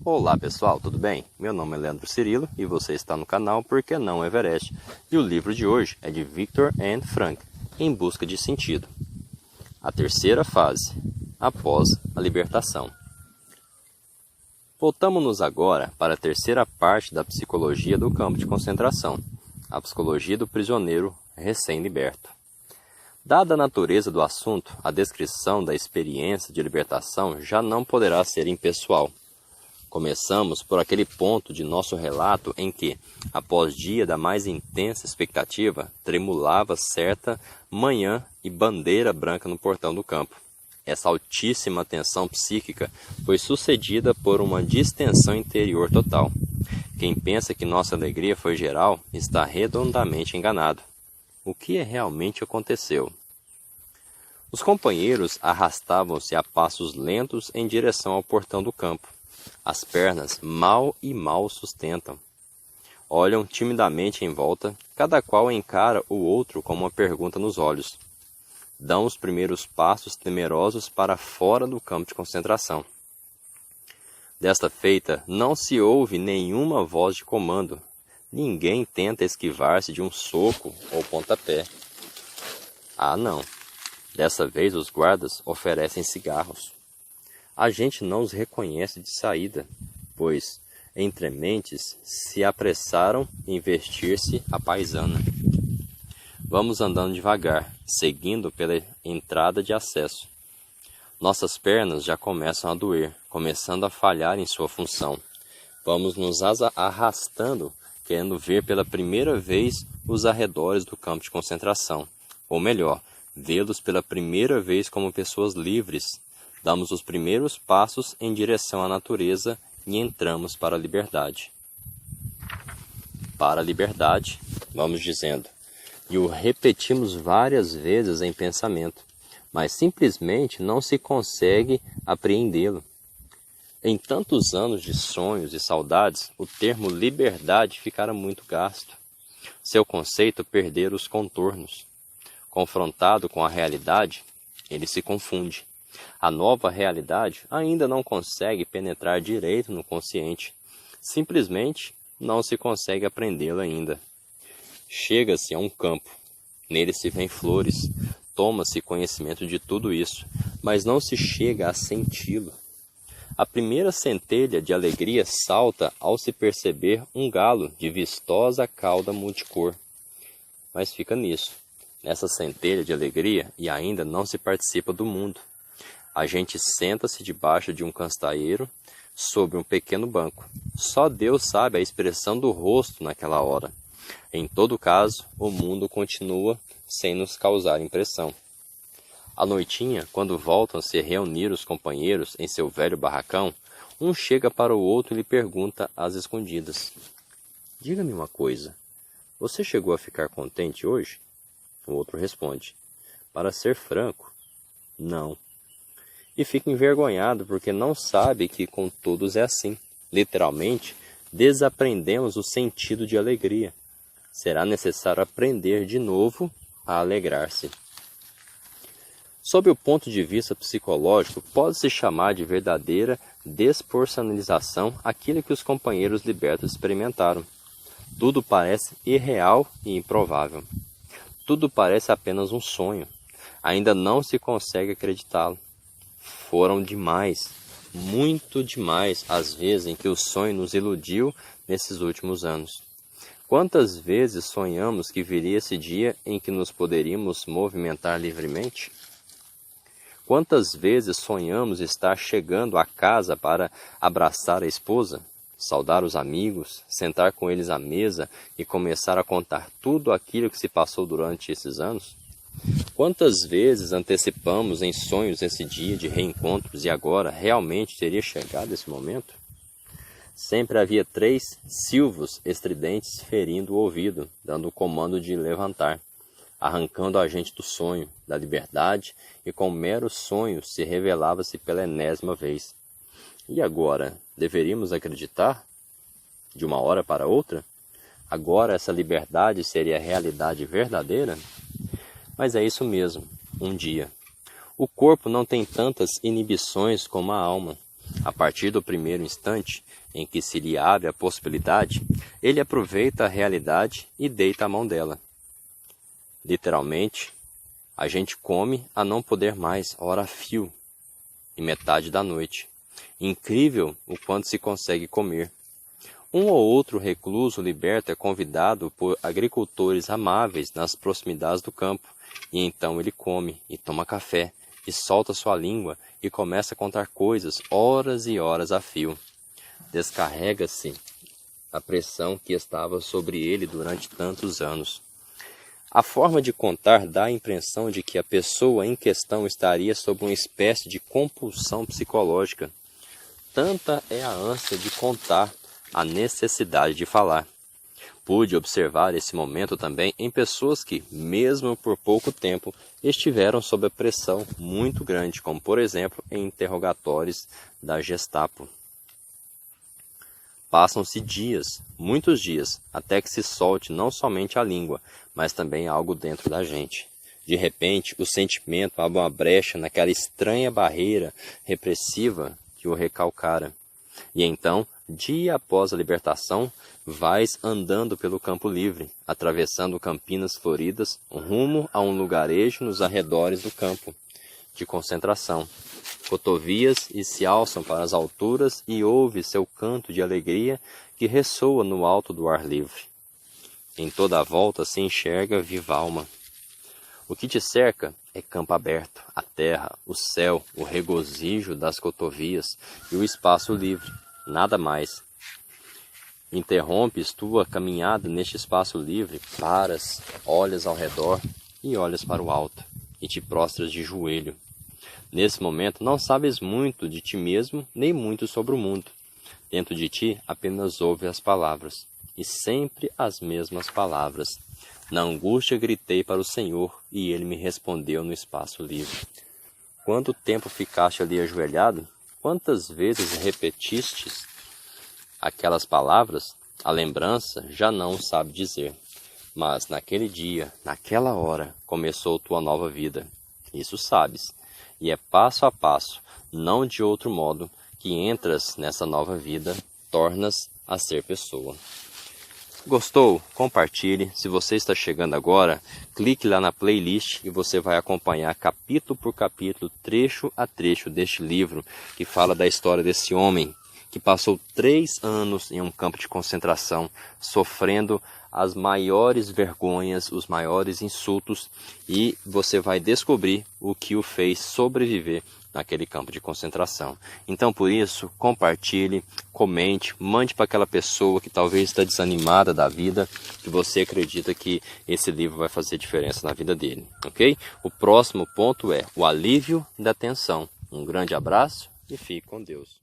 Olá pessoal, tudo bem? Meu nome é Leandro Cirilo e você está no canal Por que não Everest? E o livro de hoje é de Viktor and Frankl, Em Busca de Sentido. A terceira fase, após a libertação. Voltamos-nos agora para a terceira parte da psicologia do campo de concentração, a psicologia do prisioneiro recém-liberto. Dada a natureza do assunto, a descrição da experiência de libertação já não poderá ser impessoal. Começamos por aquele ponto de nosso relato em que, após dia da mais intensa expectativa, tremulava certa manhã e bandeira branca no portão do campo. Essa altíssima tensão psíquica foi sucedida por uma distensão interior total. Quem pensa que nossa alegria foi geral está redondamente enganado. O que realmente aconteceu? Os companheiros arrastavam-se a passos lentos em direção ao portão do campo. As pernas mal e mal sustentam. Olham timidamente em volta, cada qual encara o outro com uma pergunta nos olhos. Dão os primeiros passos temerosos para fora do campo de concentração. Desta feita, não se ouve nenhuma voz de comando. Ninguém tenta esquivar-se de um soco ou pontapé. Ah, não. Dessa vez os guardas oferecem cigarros. A gente não os reconhece de saída, pois, entre mentes, se apressaram em vestir-se à paisana. Vamos andando devagar, seguindo pela entrada de acesso. Nossas pernas já começam a doer, começando a falhar em sua função. Vamos nos arrastando, querendo ver pela primeira vez os arredores do campo de concentração. Ou melhor, vê-los pela primeira vez como pessoas livres. Damos os primeiros passos em direção à natureza e entramos para a liberdade. Para a liberdade, vamos dizendo, e o repetimos várias vezes em pensamento, mas simplesmente não se consegue apreendê-lo. Em tantos anos de sonhos e saudades, o termo liberdade ficara muito gasto. Seu conceito perdera os contornos. Confrontado com a realidade, ele se confunde. A nova realidade ainda não consegue penetrar direito no consciente. Simplesmente não se consegue aprendê-la ainda. Chega-se a um campo. Nele se vêem flores. Toma-se conhecimento de tudo isso, mas não se chega a senti-lo. A primeira centelha de alegria salta ao se perceber um galo de vistosa cauda multicor. Mas fica nisso, nessa centelha de alegria, e ainda não se participa do mundo. A gente senta-se debaixo de um cantaeiro sobre um pequeno banco. Só Deus sabe a expressão do rosto naquela hora. Em todo caso, o mundo continua sem nos causar impressão. À noitinha, quando voltam a se reunir os companheiros em seu velho barracão, um chega para o outro e lhe pergunta às escondidas: "Diga-me uma coisa, você chegou a ficar contente hoje?" O outro responde: "Para ser franco, não." E fica envergonhado porque não sabe que com todos é assim. Literalmente, desaprendemos o sentido de alegria. Será necessário aprender de novo a alegrar-se. Sob o ponto de vista psicológico, pode-se chamar de verdadeira despersonalização aquilo que os companheiros libertos experimentaram. Tudo parece irreal e improvável. Tudo parece apenas um sonho. Ainda não se consegue acreditá-lo. Foram demais, muito demais as vezes em que o sonho nos iludiu nesses últimos anos. Quantas vezes sonhamos que viria esse dia em que nos poderíamos movimentar livremente? Quantas vezes sonhamos estar chegando à casa para abraçar a esposa, saudar os amigos, sentar com eles à mesa e começar a contar tudo aquilo que se passou durante esses anos? Quantas vezes antecipamos em sonhos esse dia de reencontros e agora realmente teria chegado esse momento? Sempre havia 3 silvos estridentes ferindo o ouvido, dando o comando de levantar, arrancando a gente do sonho, da liberdade, e com mero sonho se revelava-se pela enésima vez. E agora, deveríamos acreditar? De uma hora para outra? Agora essa liberdade seria a realidade verdadeira? Mas é isso mesmo, um dia. O corpo não tem tantas inibições como a alma. A partir do primeiro instante em que se lhe abre a possibilidade, ele aproveita a realidade e deita a mão dela. Literalmente, a gente come a não poder mais, hora a fio, e metade da noite. Incrível o quanto se consegue comer. Um ou outro recluso liberto é convidado por agricultores amáveis nas proximidades do campo, e então ele come e toma café, e solta sua língua e começa a contar coisas horas e horas a fio. Descarrega-se a pressão que estava sobre ele durante tantos anos. A forma de contar dá a impressão de que a pessoa em questão estaria sob uma espécie de compulsão psicológica. Tanta é a ânsia de contar, a necessidade de falar. Pude observar esse momento também em pessoas que, mesmo por pouco tempo, estiveram sob a pressão muito grande, como por exemplo em interrogatórios da Gestapo. Passam-se dias, muitos dias, até que se solte não somente a língua, mas também algo dentro da gente. De repente, o sentimento abre uma brecha naquela estranha barreira repressiva que o recalcara. E então, dia após a libertação, vais andando pelo campo livre, atravessando campinas floridas, rumo a um lugarejo nos arredores do campo de concentração. Cotovias e se alçam para as alturas e ouve seu canto de alegria que ressoa no alto do ar livre. Em toda a volta se enxerga viva alma. O que te cerca é campo aberto, a terra, o céu, o regozijo das cotovias e o espaço livre, nada mais. Interrompes tua caminhada neste espaço livre, paras, olhas ao redor e olhas para o alto, e te prostras de joelho. Nesse momento não sabes muito de ti mesmo, nem muito sobre o mundo. Dentro de ti apenas ouve as palavras, e sempre as mesmas palavras. Na angústia gritei para o Senhor, e Ele me respondeu no espaço livre. Quanto tempo ficaste ali ajoelhado? Quantas vezes repetiste aquelas palavras? A lembrança já não sabe dizer. Mas naquele dia, naquela hora, começou tua nova vida. Isso sabes. E é passo a passo, não de outro modo, que entras nessa nova vida, tornas a ser pessoa. Gostou? Compartilhe. Se você está chegando agora, clique lá na playlist e você vai acompanhar capítulo por capítulo, trecho a trecho deste livro que fala da história desse homem que passou 3 anos em um campo de concentração, sofrendo as maiores vergonhas, os maiores insultos, e você vai descobrir o que o fez sobreviver naquele campo de concentração. Então, por isso, compartilhe, comente, mande para aquela pessoa que talvez está desanimada da vida, que você acredita que esse livro vai fazer diferença na vida dele, ok? O próximo ponto é o alívio da tensão. Um grande abraço e fique com Deus.